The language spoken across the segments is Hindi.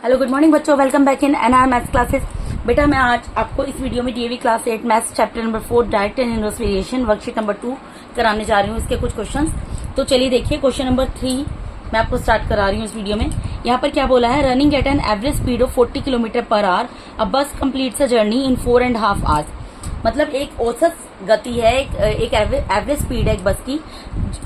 हेलो गुड मॉर्निंग बच्चों, welcome back in NR maths classes. बेटा मैं आज आपको इस वीडियो में DAV class 8 maths chapter number 4 direct and inverse variation worksheet number 2 कराने जा रही हूँ। इसके कुछ क्वेश्चंस तो चलिए देखिए। क्वेश्चन नंबर 3 मैं आपको स्टार्ट करा रही हूँ इस वीडियो में। यहाँ पर क्या बोला है, running at an average speed of 40 kilometre per hour a bus completes a journey in 4.5 hours. मतलब एक औसत गति है, एक एवरेज स्पीड है एक बस की।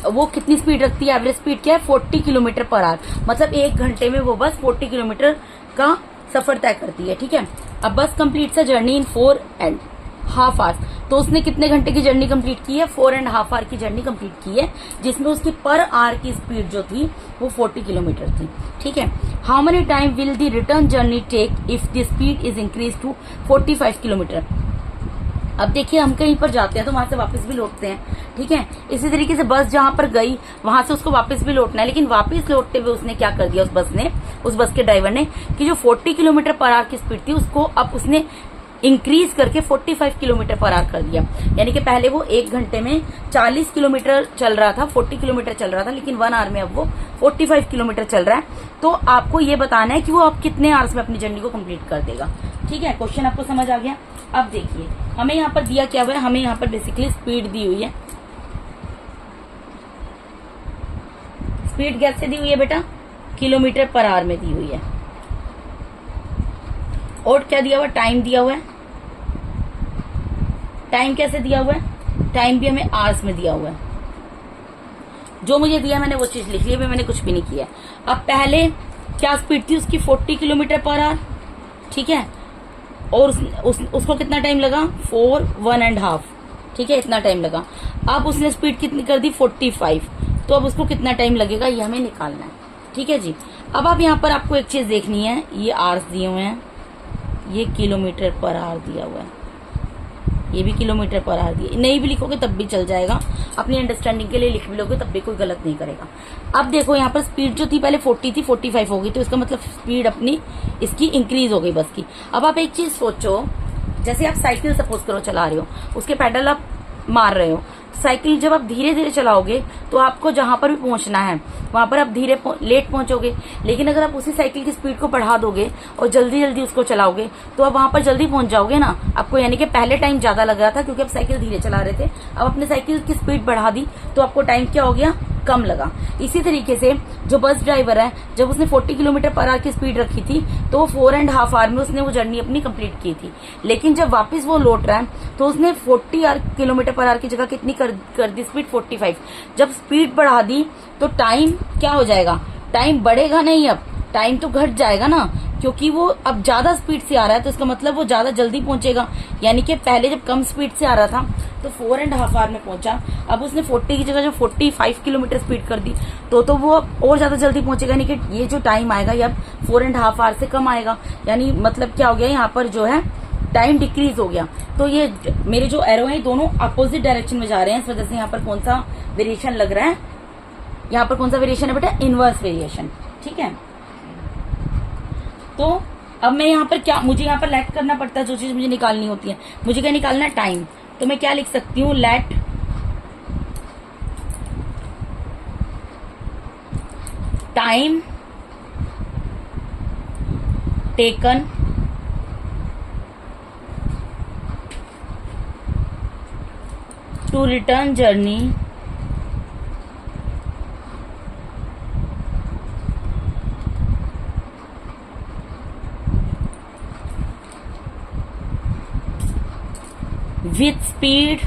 वो कितनी स्पीड रखती है, एवरेज स्पीड क्या है, 40 किलोमीटर पर आवर। मतलब एक घंटे में वो बस 40 किलोमीटर का सफर तय करती है। ठीक है, अब बस complete a journey in 4.5 hours. तो उसने कितने घंटे की जर्नी कंप्लीट की है, 4.5 आवर की जर्नी कंप्लीट की है, जिसमें उसकी पर आवर की स्पीड जो थी वो 40 किलोमीटर थी। ठीक है, how many time will the return journey take if the speed is increase to 45 kilometre. अब देखिए, हम कहीं पर जाते हैं तो वहां से वापस भी लौटते हैं। ठीक है, इसी तरीके से बस जहां पर गई वहां से उसको वापस भी लौटना है, लेकिन वापस लौटते हुए उसने क्या कर दिया, उस बस के ड्राइवर ने, कि जो 40 किलोमीटर पर आवर की स्पीड थी उसको अब उसने इंक्रीज करके 45 किलोमीटर पर आवर कर दिया। यानी कि पहले वो एक घंटे में 40 किलोमीटर चल रहा था, 40 किलोमीटर चल रहा था, लेकिन 1 आवर में अब वो 45 किलोमीटर चल रहा है। तो आपको ये बताना है कि वो अब कितने आवर्स में अपनी जर्नी को कंप्लीट कर देगा। ठीक है, क्वेश्चन आपको समझ आ गया। अब देखिए, हमें यहाँ पर दिया क्या हुआ है, हमें यहाँ पर बेसिकली स्पीड दी हुई है। स्पीड कैसे दी हुई है बेटा, किलोमीटर पर आवर में दी हुई है। और क्या दिया हुआ, टाइम दिया हुआ है। टाइम कैसे दिया हुआ है, टाइम भी हमें आवर्स में दिया हुआ है। जो मुझे दिया मैंने वो चीज लिख ली है, मैंने कुछ भी नहीं किया। अब पहले क्या स्पीड थी उसकी, 40 किलोमीटर पर आवर। ठीक है, और उसको कितना टाइम लगा, 1.5। ठीक है, इतना टाइम लगा। अब उसने स्पीड कितनी कर दी, 45। तो अब उसको कितना टाइम लगेगा ये हमें निकालना है। ठीक है जी, अब आप यहाँ पर आपको एक चीज देखनी है, ये आवर्स दिए हुए हैं, ये किलोमीटर पर आवर दिया हुआ है, ये भी किलोमीटर पर आवर दिया। नहीं भी लिखोगे तब भी चल जाएगा, अपनी अंडरस्टैंडिंग के लिए लिख भी लोगे तब भी कोई गलत नहीं करेगा। अब देखो यहाँ पर स्पीड जो थी पहले 40 थी, 45 हो गई, तो इसका मतलब स्पीड अपनी इसकी इंक्रीज हो गई बस की। अब आप एक चीज सोचो, जैसे आप साइकिल सपोज करो चला रहे हो, उसके पैडल आप मार रहे हो। साइकिल जब आप धीरे धीरे चलाओगे तो आपको जहां पर भी पहुंचना है वहां पर आप लेट पहुंचोगे। लेकिन अगर आप उसी साइकिल की स्पीड को बढ़ा दोगे और जल्दी जल्दी उसको चलाओगे तो आप वहां पर जल्दी पहुंच जाओगे ना आपको। यानी कि पहले टाइम ज्यादा लग रहा था क्योंकि आप साइकिल धीरे चला रहे थे, अब अपने साइकिल की स्पीड बढ़ा दी तो आपको टाइम क्या हो गया, कम लगा। इसी तरीके से जो बस ड्राइवर है, जब उसने 40 किलोमीटर पर आवर की स्पीड रखी थी तो वो 4.5 आवर में उसने वो जर्नी अपनी कंप्लीट की थी। लेकिन जब वापस वो लौट रहा है तो उसने 40 किलोमीटर पर आवर की जगह कितनी कर दी स्पीड, 45। जब स्पीड बढ़ा दी तो टाइम क्या हो जाएगा, टाइम बढ़ेगा नहीं, अब टाइम तो घट जाएगा ना, क्योंकि वो अब ज्यादा स्पीड से आ रहा है तो इसका मतलब वो ज्यादा जल्दी पहुंचेगा। यानी कि पहले जब कम स्पीड से आ रहा था तो 4.5 आवर में पहुंचा, अब उसने 40 की जगह जब 45 किलोमीटर स्पीड कर दी तो वो और ज्यादा जल्दी पहुंचेगा। यानी कि ये जो टाइम आएगा ये अब 4.5 आवर से कम आएगा। यानी मतलब क्या हो गया, यहाँ पर जो है टाइम डिक्रीज हो गया। तो ये मेरे जो एरो है दोनों अपोजिट डायरेक्शन में जा रहे हैं, इस वजह से यहाँ पर कौन सा वेरिएशन लग रहा है, यहाँ पर कौन सा वेरिएशन है बेटा, इनवर्स वेरिएशन। ठीक है, तो अब मैं यहाँ पर क्या, मुझे यहाँ पर लेट करना पड़ता है, जो चीज मुझे निकालनी होती है, मुझे क्या निकालना है, टाइम। तो मैं क्या लिख सकती हूँ, let time taken to return journey with speed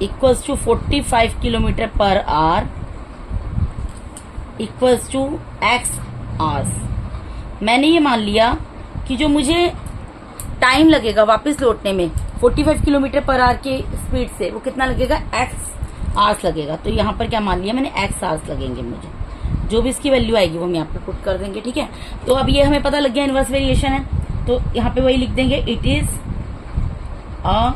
equals to 45 kilometre per hour equals to x hours. मैंने ये मान लिया कि जो मुझे टाइम लगेगा वापस लौटने में 45 किलोमीटर पर आवर के स्पीड से, वो कितना लगेगा, x आवर्स लगेगा। तो यहाँ पर क्या मान लिया मैंने, x आवर्स लगेंगे मुझे, जो भी इसकी वैल्यू आएगी वो हम यहाँ पे पुट कर देंगे। ठीक है, तो अब ये हमें पता लग गया इनवर्स वेरिएशन है, तो यहाँ पे वही लिख देंगे, it is a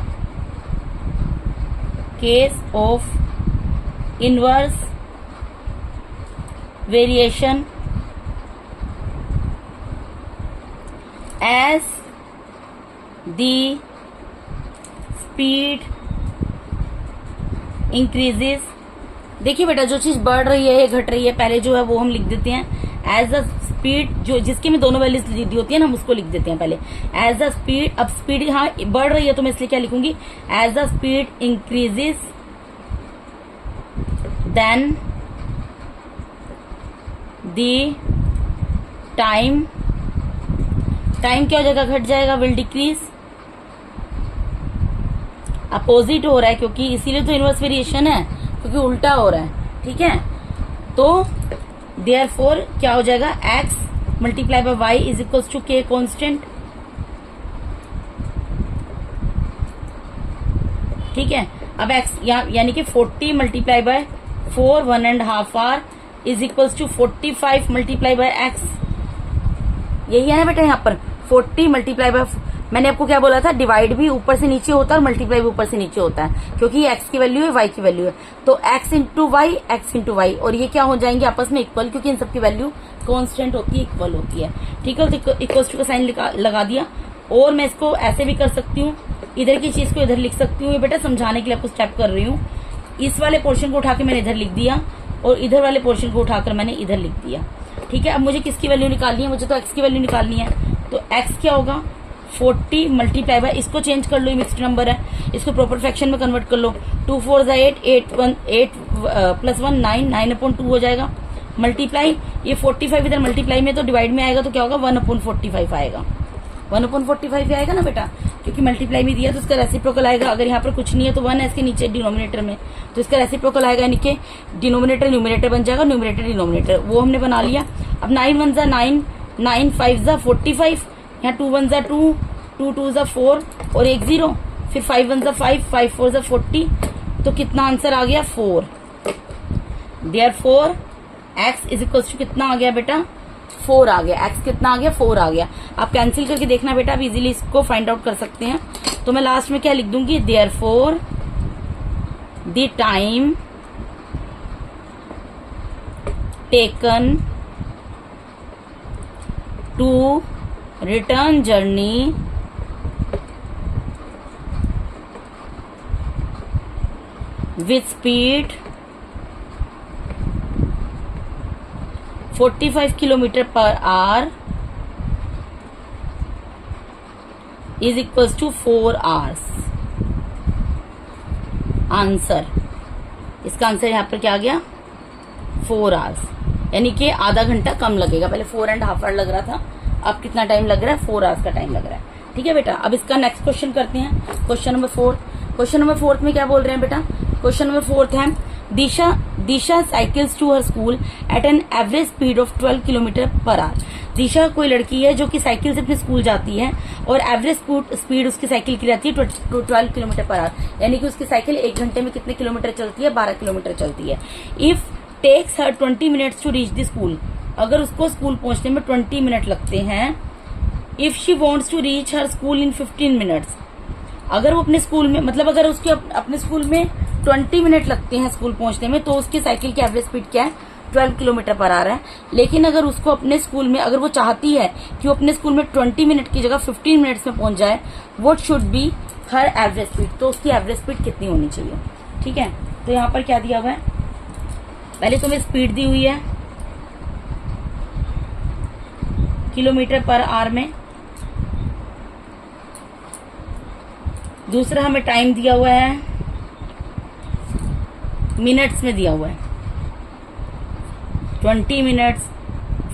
case of inverse variation as the speed increases देखिए बेटा, जो चीज बढ़ रही है या घट रही है, पहले जो है वो हम लिख देते हैं एज अ स्पीड, जो जिसकी में दोनों वैल्यूज दी होती है ना, हम उसको लिख देते हैं पहले एज अ स्पीड। अब स्पीड यहाँ बढ़ रही है तो मैं इसलिए क्या लिखूंगी, as a speed increases then the time, time क्या हो जाएगा, घट जाएगा, विल डिक्रीज। अपोजिट हो रहा है क्योंकि इसीलिए तो इनवर्स वेरिएशन है, क्योंकि उल्टा हो रहा है, ठीक है। तो देयरफॉर क्या हो जाएगा, x multiply by y is equals to k constant, ठीक है। अब x यानी कि 40 multiply by 4 1.5 hour is equals to 45 multiply by x। यही है ना बेटा, यहाँ पर 40 मल्टीप्लाई बाय, मैंने आपको क्या बोला था, डिवाइड भी ऊपर से नीचे होता है और मल्टीप्लाई भी ऊपर से नीचे होता है, क्योंकि ये x की वैल्यू है, y की वैल्यू है। तो x into y, x into y, और ये क्या हो जाएंगे आपस में इक्वल, क्योंकि इन सबकी वैल्यू कांस्टेंट होती है, इक्वल होती है, ठीक है। तो इक्वल टू का साइन लगा दिया। और मैं इसको ऐसे भी कर सकती हूँ, इधर की चीज को इधर लिख सकती हूँ। ये बेटा समझाने के लिए आपको स्टेप कर रही हूँ। इस वाले पोर्शन को उठा के मैंने इधर लिख दिया और इधर वाले पोर्शन को उठाकर मैंने इधर लिख दिया, ठीक है। अब मुझे किसकी वैल्यू निकालनी है, मुझे तो x की वैल्यू निकालनी है। तो x क्या होगा, 40 मल्टीप्लाई बाय, इसको चेंज कर लो, ये मिक्स्ड नंबर है, इसको प्रॉपर फ्रैक्शन में कन्वर्ट कर लो। 2 4 8 8 प्लस 1 9 9/2 हो जाएगा, मल्टीप्लाई ये 45 इधर मल्टीप्लाई में तो डिवाइड में आएगा, तो क्या होगा 1/45 आएगा, 1/45 आएगा ना बेटा, क्योंकि मल्टीप्लाई में दिया तो इसका रेसिप्रोकल आएगा। अगर यहाँ पर कुछ नहीं है तो 1 है इसके नीचे डिनोमिनेटर में, तो इसका रेसिप्रोकल आएगा, यानी कि डिनोमिनेटर न्यूमिनेटर बन जाएगा, न्यूमिनेटर डिनोमिनेटर, वो हमने बना लिया। अब 9 1 जा 9, 9 5 जा 45, यहाँ 2 1 जा 2, 2 2 जा 4 और 1 0, फिर 5 1 जा 5, 5 4 जा 40, तो कितना आंसर आ गया 4। Therefore x is equal to कितना आ गया बेटा, 4 आ गया। x कितना आ गया, 4 आ गया। आप कैंसिल करके देखना बेटा, आप इजीली इसको फाइंड आउट कर सकते हैं। तो मैं लास्ट में क्या लिख दूंगी, therefore the time taken to return journey with speed 45 kilometre per hour is equals to 4 hours. Answer, इसका आंसर यहाँ पर क्या आ गया, 4 आवर्स, यानी कि आधा घंटा कम लगेगा। पहले 4.5 आवर लग रहा था, अब कितना टाइम लग रहा है, 4 आवर्स का टाइम लग रहा है, ठीक है बेटा। अब इसका नेक्स्ट क्वेश्चन करते हैं, क्वेश्चन नंबर 4। क्वेश्चन नंबर 4 में क्या बोल रहे हैं बेटा, क्वेश्चन नंबर 4 है, Disha cycles to her school at an average speed of 12 kilometre per hour. Disha कोई लड़की है जो कि साइकिल से अपने स्कूल जाती है और एवरेज स्पीड उसकी साइकिल की रहती है 12 किलोमीटर पर आवर, यानी कि उसकी साइकिल 1 घंटे में कितने किलोमीटर चलती है, 12 किलोमीटर चलती है। If takes her 20 minutes to reach the school, अगर उसको स्कूल पहुंचने में 20 मिनट लगते हैं। If she wants to reach her school in 15 minutes, अगर वो अपने स्कूल में, मतलब अगर उसके अपने स्कूल में 20 मिनट लगते हैं स्कूल पहुंचने में, तो उसकी साइकिल की एवरेज स्पीड क्या है, 12 किलोमीटर पर आवर है। लेकिन अगर उसको अपने स्कूल में, अगर वो चाहती है कि वो अपने स्कूल में 20 मिनट की जगह 15 मिनट्स में पहुंच जाए, what should be her average speed, तो उसकी एवरेज स्पीड कितनी होनी चाहिए, ठीक है। तो यहाँ पर क्या दिया हुआ है, पहले तुम्हें स्पीड दी हुई है किलोमीटर पर आवर में, दूसरा हमें टाइम दिया हुआ है मिनट्स में दिया हुआ है, 20 मिनट्स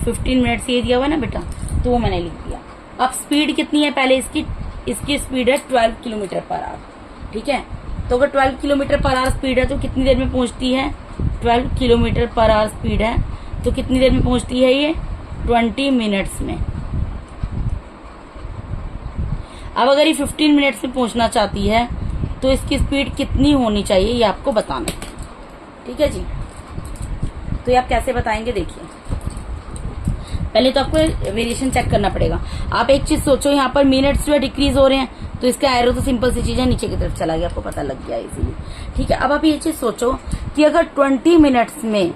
15 मिनट्स ये दिया हुआ है ना बेटा, तो वो मैंने लिख दिया। अब स्पीड कितनी है, पहले इसकी स्पीड है 12 किलोमीटर पर आवर, ठीक है। तो अगर 12 किलोमीटर पर आवर स्पीड है तो कितनी देर में पहुंचती है, 12 किलोमीटर पर आवर स्पीड है तो कितनी देर में पहुंचती है ये, 20 मिनट्स में। अब अगर ये 15 मिनट्स में पहुंचना चाहती है तो इसकी स्पीड कितनी होनी चाहिए, ये आपको बताना है, ठीक है जी। तो ये आप कैसे बताएंगे, देखिए पहले तो आपको वेरिएशन चेक करना पड़ेगा। आप एक चीज सोचो, यहाँ पर मिनट्स जो है डिक्रीज हो रहे हैं, तो इसका एरो तो सिंपल सी चीज है, नीचे की तरफ चला गया, आपको पता लग गया इसीलिए, ठीक है। अब आप ये चीज सोचो कि अगर 20 मिनट्स में,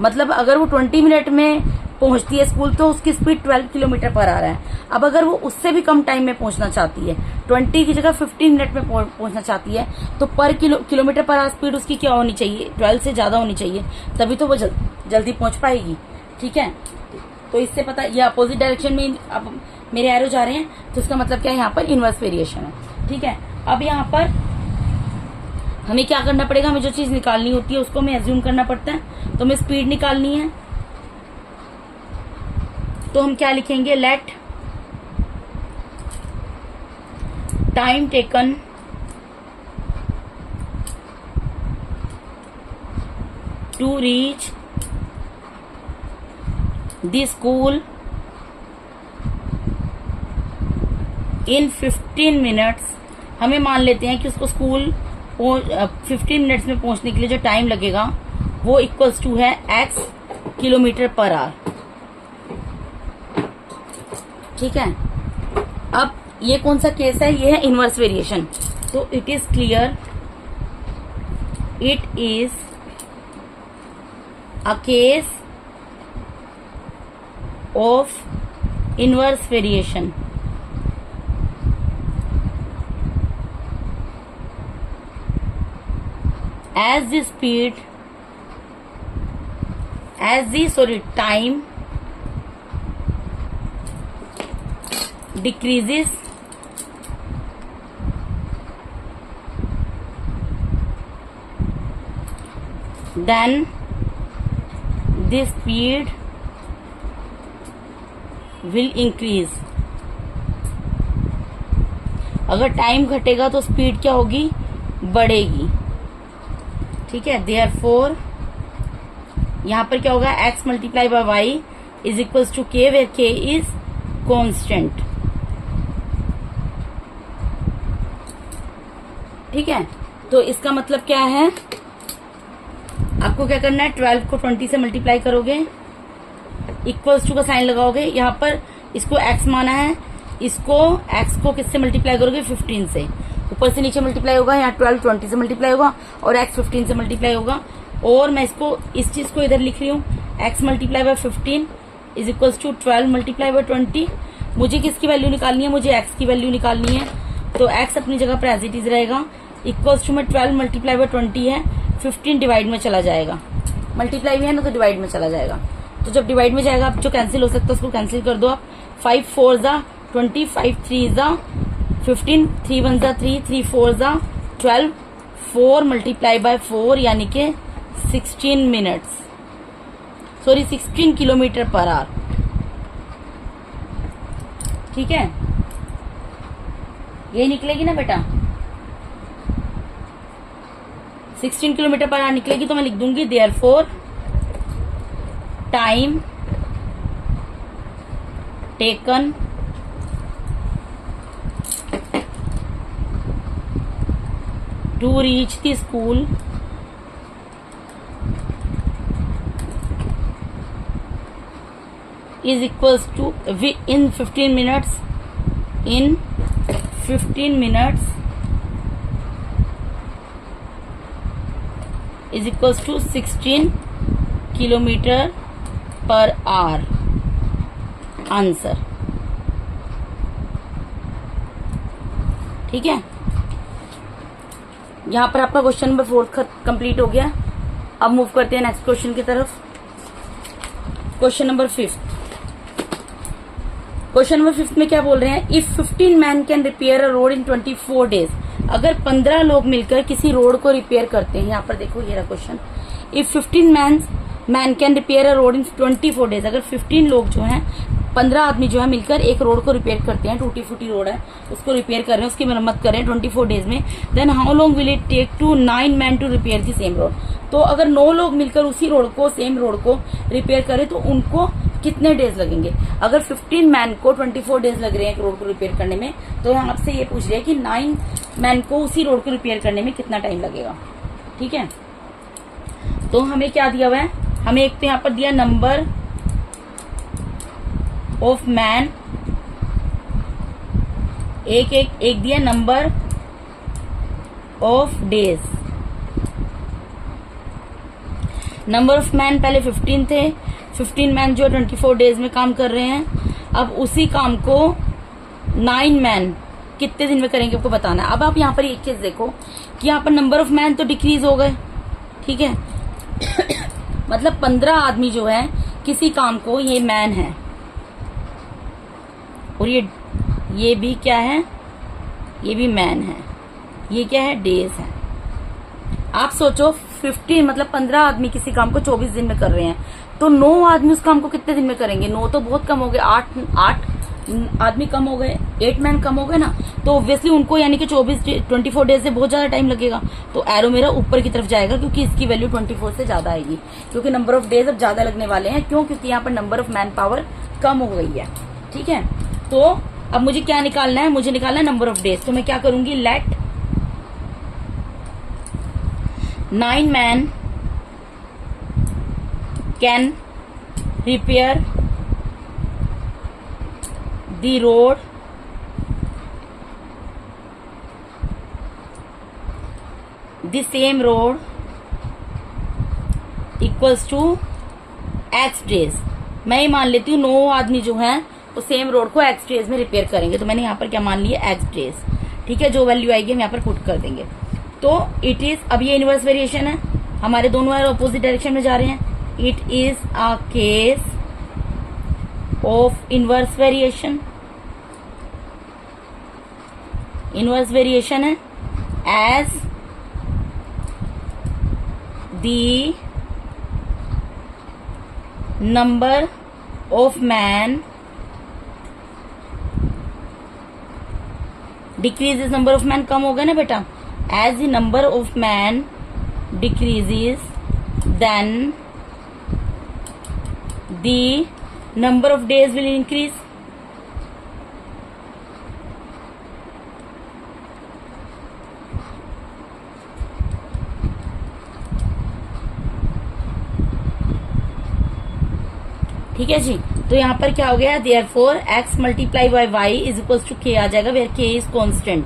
मतलब अगर वो 20 मिनट में पहुंचती है स्कूल तो उसकी स्पीड 12 किलोमीटर पर आ रहा है। अब अगर वो उससे भी कम टाइम में पहुंचना चाहती है, 20 की जगह 15 मिनट में पहुंचना चाहती है, तो पर किलोमीटर पर आवर स्पीड उसकी क्या होनी चाहिए, 12 से ज्यादा होनी चाहिए, तभी तो वो जल्दी पहुंच पाएगी। ठीक है, तो इससे पता ये अपोजिट डायरेक्शन में अब मेरे एरो जा रहे हैं, तो इसका मतलब क्या है, यहाँ पर इनवर्स वेरिएशन है। ठीक है, अब यहाँ पर हमें क्या करना पड़ेगा, हमें जो चीज निकालनी होती है उसको हमें एज्यूम करना पड़ता है। तो हमें स्पीड निकालनी है, तो हम क्या लिखेंगे, let time taken to reach the school in 15 minutes. हमें मान लेते हैं कि उसको स्कूल 15 मिनट्स में पहुंचने के लिए जो टाइम लगेगा वो इक्वल्स टू है x किलोमीटर पर आवर। ठीक है, अब ये कौन सा केस है, ये है इनवर्स वेरिएशन। तो it is clear, it is a case of inverse variation. As the speed, time decreases, then the speed will increase। अगर टाइम घटेगा तो स्पीड क्या होगी, बढ़ेगी। ठीक है, देयरफॉर यहां पर क्या होगा, x multiply by y is equals to k, where k is constant. ठीक है, तो इसका मतलब क्या है, आपको क्या करना है, 12 को 20 से मल्टीप्लाई करोगे, इक्वल्स टू का साइन लगाओगे, यहां पर इसको x माना है, इसको x को किससे मल्टीप्लाई करोगे, 15 से, ऊपर से नीचे मल्टीप्लाई होगा, यहाँ 12 20 से मल्टीप्लाई होगा और x 15 से मल्टीप्लाई होगा। और मैं इसको इस चीज को इधर लिख रही हूँ, x multiply by 15 is equals to 12 multiply by 20। मुझे किसकी वैल्यू निकालनी है, मुझे x की वैल्यू निकालनी है, तो x अपनी जगह पर एज इट इज रहेगा, इक्वल्स टू में 12 मल्टीप्लाई बाय 20 है, 15 डिवाइड में चला जाएगा, मल्टीप्लाई भी है ना तो डिवाइड में चला जाएगा। तो जब डिवाइड में जाएगा, अब जो कैंसिल हो सकता है उसको कैंसिल कर दो आप, 5 4 जा 20, 5 3 जा 15, 3 1 जा 3, 3 4 जा 12, 4 मल्टीप्लाई बाय 4 यानी कि 16 minutes, sorry 16 kilometre per our. ठीक है, ये निकलेगी ना बेटा, 16 किलोमीटर पर आवर निकलेगी, तो मैं लिख दूंगी therefore time taken to reach the school is equals to in 15 minutes is equals to 16 kilometre per our. Answer. ठीक है, यहां पर आपका क्वेश्चन नंबर 4 कंप्लीट हो गया। अब मूव करते हैं नेक्स्ट क्वेश्चन की तरफ। Question number 5। क्वेश्चन नंबर 5 में क्या बोल रहे हैं, if 15 man can repair a road in 24 days. अगर 15 लोग मिलकर किसी रोड को रिपेयर करते हैं, यहाँ पर देखो ये रहा question, if 15 man can repair a road in 24 days. अगर 15 लोग जो हैं, 15 आदमी जो है मिलकर एक रोड को रिपेयर करते हैं, टूटी फूटी रोड है उसको रिपेयर कर रहे हैं, उसकी मरम्मत कर रहे हैं 24 डेज में, then how long will it take to 9 man to repair the same road. तो अगर 9 लोग मिलकर उसी रोड को, सेम रोड को रिपेयर करें तो उनको कितने डेज लगेंगे। अगर 15 मैन को 24 डेज लग रहे हैं एक रोड को रिपेयर करने में, तो हम आपसे ये पूछ रहे हैं कि 9 मैन को उसी रोड को रिपेयर करने में कितना टाइम लगेगा। ठीक है, तो हमें क्या दिया हुआ है, हमें एक तो यहाँ पर दिया नंबर ऑफ मैन, एक दिया number of days. Number of man पहले 15 थे, 15 मैन जो 24 डेज में काम कर रहे हैं। अब उसी काम को 9 मैन कितने दिन में करेंगे आपको बताना है। अब आप यहाँ पर एक चीज देखो कि यहाँ पर नंबर ऑफ मैन तो डिक्रीज हो गए, ठीक है मतलब 15 आदमी जो है किसी काम को, ये मैन है, और ये भी क्या है, ये भी मैन है, ये क्या है, डेज है। आप सोचो 15 मतलब 15 आदमी किसी काम को 24 दिन में कर रहे हैं, तो 9 आदमी उस काम को कितने दिन में करेंगे? 9 तो बहुत कम हो गए, 8 आदमी कम हो गए, 8 मैन कम हो गए ना, तो ऑब्वियसली उनको यानी कि 24 डेज से बहुत ज्यादा टाइम लगेगा। तो एरो मेरा ऊपर की तरफ जाएगा क्योंकि इसकी वैल्यू 24 से ज्यादा आएगी, क्योंकि नंबर ऑफ डेज अब ज्यादा लगने वाले हैं। क्यों? क्योंकि यहाँ पर नंबर ऑफ मैन पावर कम हो गई है, ठीक है। तो अब मुझे क्या निकालना है? मुझे निकालना है नंबर ऑफ डेज। तो मैं क्या करूंगी, let 9 man can repair the road the same road equals to x days। मैं ये मान लेती हूँ 9 आदमी जो हैं वो सेम रोड को x डेज में रिपेयर करेंगे। तो मैंने यहाँ पर क्या मान लिया, x डेज, ठीक है। जो वैल्यू आएगी हम यहाँ पर पुट कर देंगे। तो इट इज, अब ये इनवर्स वेरिएशन है, हमारे दोनों एरो अपोजिट डायरेक्शन में जा रहे हैं। It is a case of inverse variation. Inverse variation है as the number of man decreases. Number of man कम हो गया ना बेटा, as the number of man decreases then the number of days will increase. ठीक है जी। तो यहाँ पर क्या हो गया, therefore x multiply by y is equal to k आ जाएगा, वेयर k इज कांस्टेंट।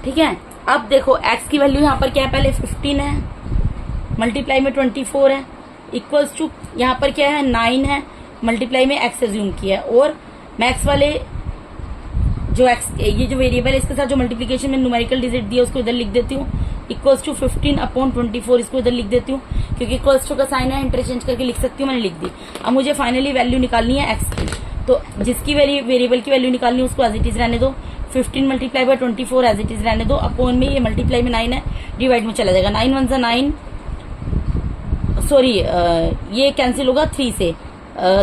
ठीक है। अब देखो x की वैल्यू यहाँ पर क्या है, पहले 15 है, मल्टीप्लाई में 24 है, इक्वल्स टू यहाँ पर क्या है 9 है, मल्टीप्लाई में x एज्यूम किया है, और मैक्स वाले जो x, ये जो वेरिएबल है इसके साथ जो मल्टीप्लीकेशन में न्यूमेरिकल डिजिट दिया उसको इधर लिख देती हूँ, इक्वल्स टू 15 अपॉन 24 इसको इधर लिख देती हूँ, क्योंकि इक्वल्स टू का साइन है, इंटरचेंज करके लिख सकती हूँ, मैंने लिख दी। अब मुझे फाइनली वैल्यू निकालनी है x की, तो जिसकी वेरिएबल की वैल्यू निकालनी है उसको एज इट इज रहने दो, 15 multiply by 24 as it is रहने दो, अपॉन में ये मल्टीप्लाई में 9 है, डिवाइड में चला जाएगा, 9 1 9, सॉरी ये कैंसिल होगा 3 से,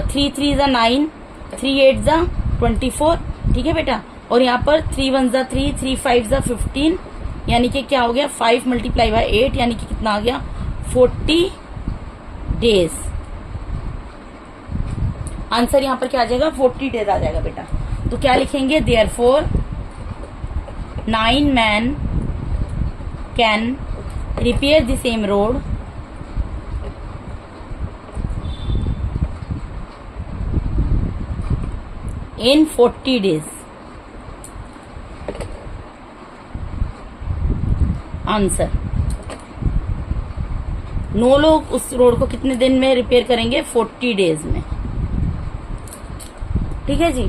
3 3 9, 3 8 24, ठीक है बेटा। और यहाँ पर 3 1 3, 3 5 15, यानी कि क्या हो गया 5 मल्टीप्लाई बाय 8, यानी कि कितना आ गया 40 डेज। आंसर यहाँ पर क्या आ जाएगा, 40 डेज आ जाएगा बेटा। तो क्या लिखेंगे, therefore 9 man can repair the same road in 40 days. Answer 9 लोग उस रोड को कितने दिन में रिपेयर करेंगे, 40 डेज में। ठीक है जी।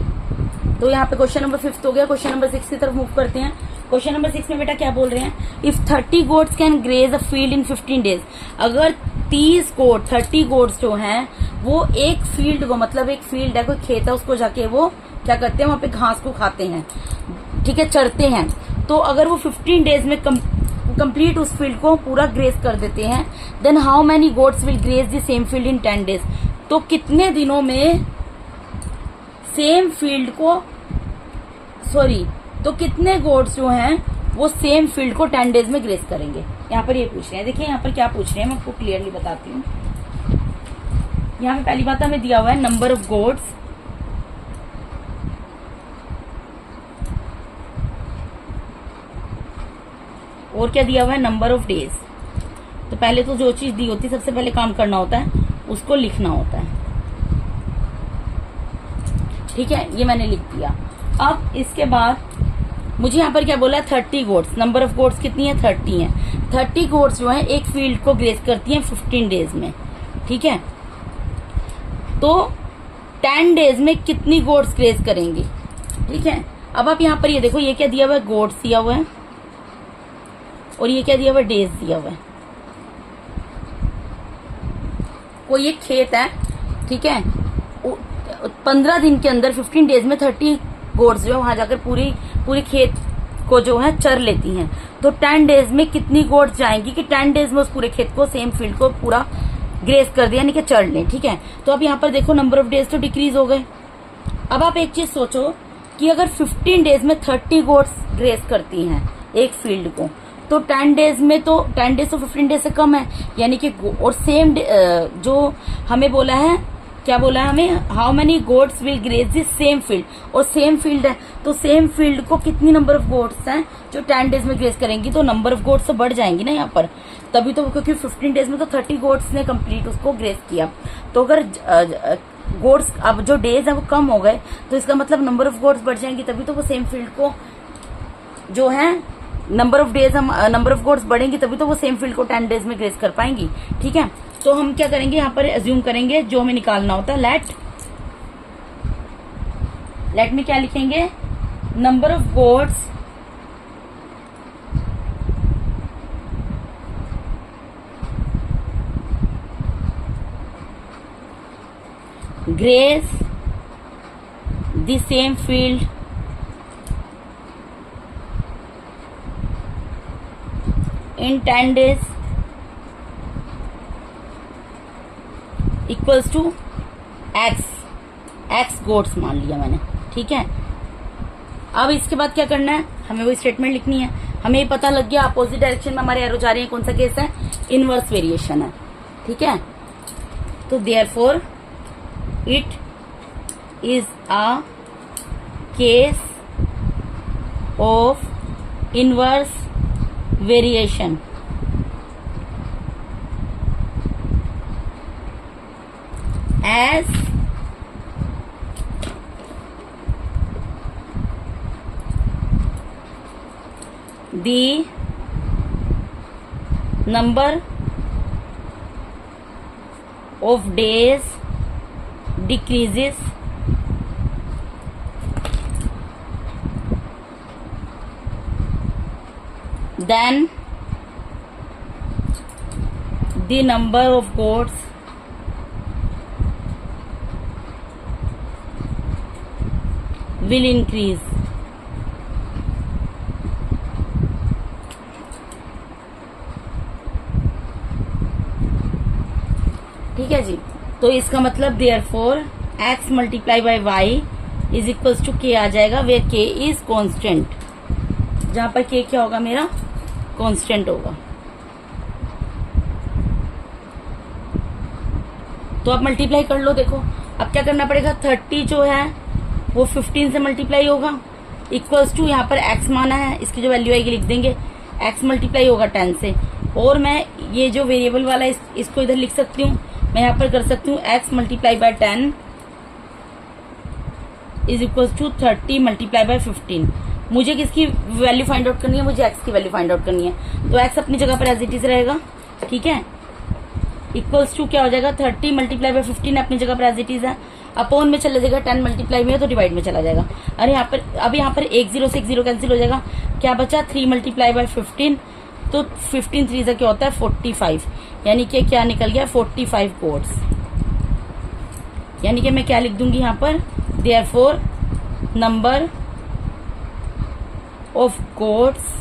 तो यहाँ पे क्वेश्चन नंबर 5 हो गया। क्वेश्चन नंबर 6 की तरफ मूव करते हैं। क्वेश्चन नंबर 6 में बेटा क्या बोल रहे हैं, if 30 goats can graze a field in 15 days. अगर 30 गोट 30 गोट्स जो हैं वो एक फील्ड को, मतलब एक फील्ड है, कोई खेत है, उसको जाके वो क्या करते हैं, वहां पे घास को खाते हैं, ठीक है, चरते हैं। तो अगर वो 15 डेज में कंप्लीट उस फील्ड को पूरा ग्रेज कर देते हैं, then how many goats will graze the same field in 10 days. तो कितने दिनों में सेम फील्ड को, सॉरी, तो कितने गोट्स जो हैं वो सेम फील्ड को 10 डेज में ग्रेज करेंगे। यहाँ पर ये पूछ रहे हैं। देखिए यहाँ पर क्या पूछ रहे हैं, मैं आपको क्लियरली बताती हूँ। यहाँ पे पहली बात हमें दिया हुआ है नंबर ऑफ गोट्स, और क्या दिया हुआ है, नंबर ऑफ डेज। तो पहले तो जो चीज दी होती है सबसे पहले काम करना होता है, उसको लिखना होता है। ठीक है, ये मैंने लिख दिया। अब इसके बाद मुझे यहाँ पर क्या बोला है 30 गोट्स, नंबर ऑफ गोट्स कितनी है 30 है। 30 गोट्स जो है एक फील्ड को ग्रेज करती हैं 15 डेज में, ठीक है। तो 10 डेज में कितनी गोट्स ग्रेज करेंगी, ठीक है। अब आप यहाँ पर ये देखो, ये क्या दिया हुआ है, गोट्स दिया हुआ है, और ये क्या दिया हुआ है, डेज दिया हुआ है। कोई एक खेत है, ठीक है, 15 दिन के अंदर 15 डेज में 30 गोट्स जो है वहां जाकर पूरी खेत को जो है चर लेती हैं। तो 10 डेज में कितनी गोट्स जाएंगी कि 10 डेज में उस पूरे खेत को, सेम फील्ड को पूरा ग्रेज कर दिया, यानी कि चर लें, ठीक है। तो अब यहाँ पर देखो नंबर ऑफ डेज तो डिक्रीज हो गए। अब आप एक चीज सोचो कि अगर 15 डेज में 30 गोट्स ग्रेज करती हैं एक फील्ड को, तो 10 डेज में तो 10 डेज तो 15 डेज से कम है, यानी कि और सेम जो हमें बोला है, क्या बोला है हमें, how many goats will graze this same field, और सेम फील्ड है तो सेम फील्ड को कितनी नंबर ऑफ गोट्स हैं जो 10 डेज में ग्रेज करेंगी, तो नंबर ऑफ गोट्स तो बढ़ जाएंगी ना यहाँ पर, तभी तो, क्योंकि 15 डेज में तो 30 गोट्स ने कंप्लीट उसको ग्रेज किया। तो अगर गोट्स अब जो डेज है वो कम हो गए, तो इसका मतलब नंबर ऑफ गोट्स बढ़ जाएंगी, तभी तो वो सेम फील्ड को जो है नंबर ऑफ डेज, हम नंबर ऑफ गोट्स बढ़ेंगी तभी तो वो सेम फील्ड को 10 डेज में ग्रेज कर पाएंगी, ठीक है। तो हम क्या करेंगे यहाँ पर, एज्यूम करेंगे जो हमें निकालना होता है, लेट में क्या लिखेंगे, number of goats graze the same field in 10 days equals to x goats मान लिया मैंने, ठीक है। अब इसके बाद क्या करना है, हमें वो स्टेटमेंट लिखनी है। हमें ये पता लग गया अपोजिट डायरेक्शन में हमारे एरो जा रहे हैं, कौन सा केस है, इनवर्स वेरिएशन है, ठीक है। तो therefore it is a case of inverse variation as the number of days decreases then the number of goats will increase। ठीक है जी। तो इसका मतलब therefore x multiply by y is equals to k आ जाएगा, वेयर k इज कांस्टेंट, जहां पर k क्या होगा, मेरा कांस्टेंट होगा। तो आप मल्टीप्लाई कर लो, देखो अब क्या करना पड़ेगा, 30 जो है वो 15 से मल्टीप्लाई होगा, इक्वल्स टू यहाँ पर x माना है, इसकी जो वैल्यू आएगी लिख देंगे, x मल्टीप्लाई होगा 10 से, और मैं ये जो वेरिएबल वाला है इसको इधर लिख सकती हूँ, मैं यहाँ पर कर सकती हूँ x multiply by 10 is equals to 30 multiply by 15। मुझे किसकी वैल्यू फाइंड आउट करनी है, मुझे x की वैल्यू फाइंड आउट करनी है, तो x अपनी जगह पर एज इट इज रहेगा, ठीक है। इक्वल्स टू क्या हो जाएगा, 30 मल्टीप्लाई बाय 15 अपनी जगह पर एज इट इज है, अपॉन में चला जाएगा, 10 मल्टीप्लाई में है तो डिवाइड में चला जाएगा। अरे यहाँ पर अब यहाँ पर 1 0 से 1 0 कैंसिल हो जाएगा, क्या बचा 3 मल्टीप्लाई बाय 15, तो 15 3 से क्या होता है 45, यानी कि क्या निकल गया 45 गोट्स। यानी कि मैं क्या लिख दूंगी यहाँ पर, therefore number of goats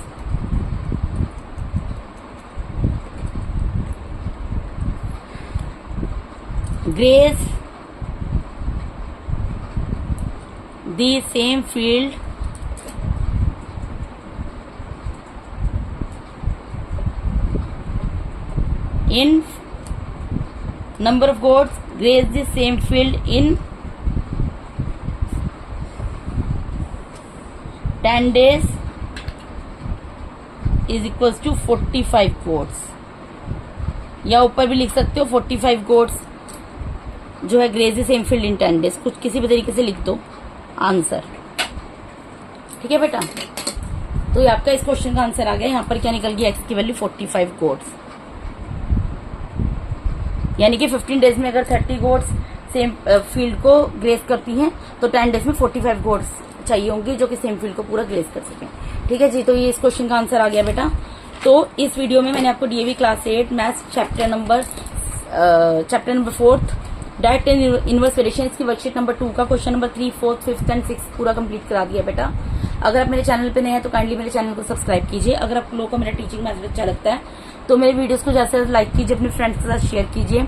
graze the same field in number of goats graze the same field in 10 days is equals to 45 goats, या ऊपर भी लिख सकते हो 45 गोट्स जो है graze the same field in 10 days, कुछ किसी भी तरीके से लिख दो आंसर, ठीक है बेटा। तो ये आपका इस क्वेश्चन का आंसर आ गया। यहाँ पर क्या निकल गया, एक्स की वैल्यू 45 गोट्स, यानी कि 15 डेज में अगर 30 गोट्स सेम फील्ड को ग्रेस करती हैं तो 10 डेज में 45 गोट्स चाहिए होंगी जो कि सेम फील्ड को पूरा ग्रेस कर सकें। ठीक है जी, तो ये इस क्वेश्चन का आंसर आ गया बेटा। तो इस वीडियो में मैंने आपको DAV class 8 maths chapter number 4 direct and inverse variation की वर्कशीट नंबर 2 का क्वेश्चन नंबर 3, 4, 5 एंड 6 पूरा कंप्लीट करा दिया बेटा। अगर आप मेरे चैनल पे नए हैं तो काइंडली मेरे चैनल को सब्सक्राइब कीजिए। अगर आप लोगों को मेरा टीचिंग मेथड अच्छा लगता है तो मेरे वीडियोस को ज्यादा से ज्यादा लाइक कीजिए, अपने फ्रेंड्स के साथ शेयर कीजिए।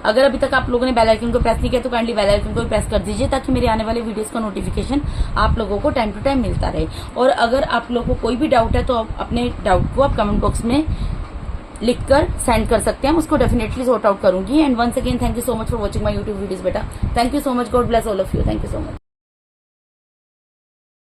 अगर अभी तक आप लोगों ने बेल आइकन को प्रेस नहीं किया तो काइंडली बेल आइकन को भी प्रेस कर दीजिए ताकि मेरे आने वाले वीडियोस का नोटिफिकेशन आप लोगों को टाइम टू टाइम मिलता रहे। और अगर आप लोगों को कोई भी डाउट है तो आप अपने डाउट को आप कमेंट बॉक्स में लिखकर सेंड कर सकते हैं, उसको डेफिनेटली सॉर्ट आउट करूंगी। And once again thank you so much for watching my YouTube videos बेटा। Thank you so much, God bless all of you, thank you so much.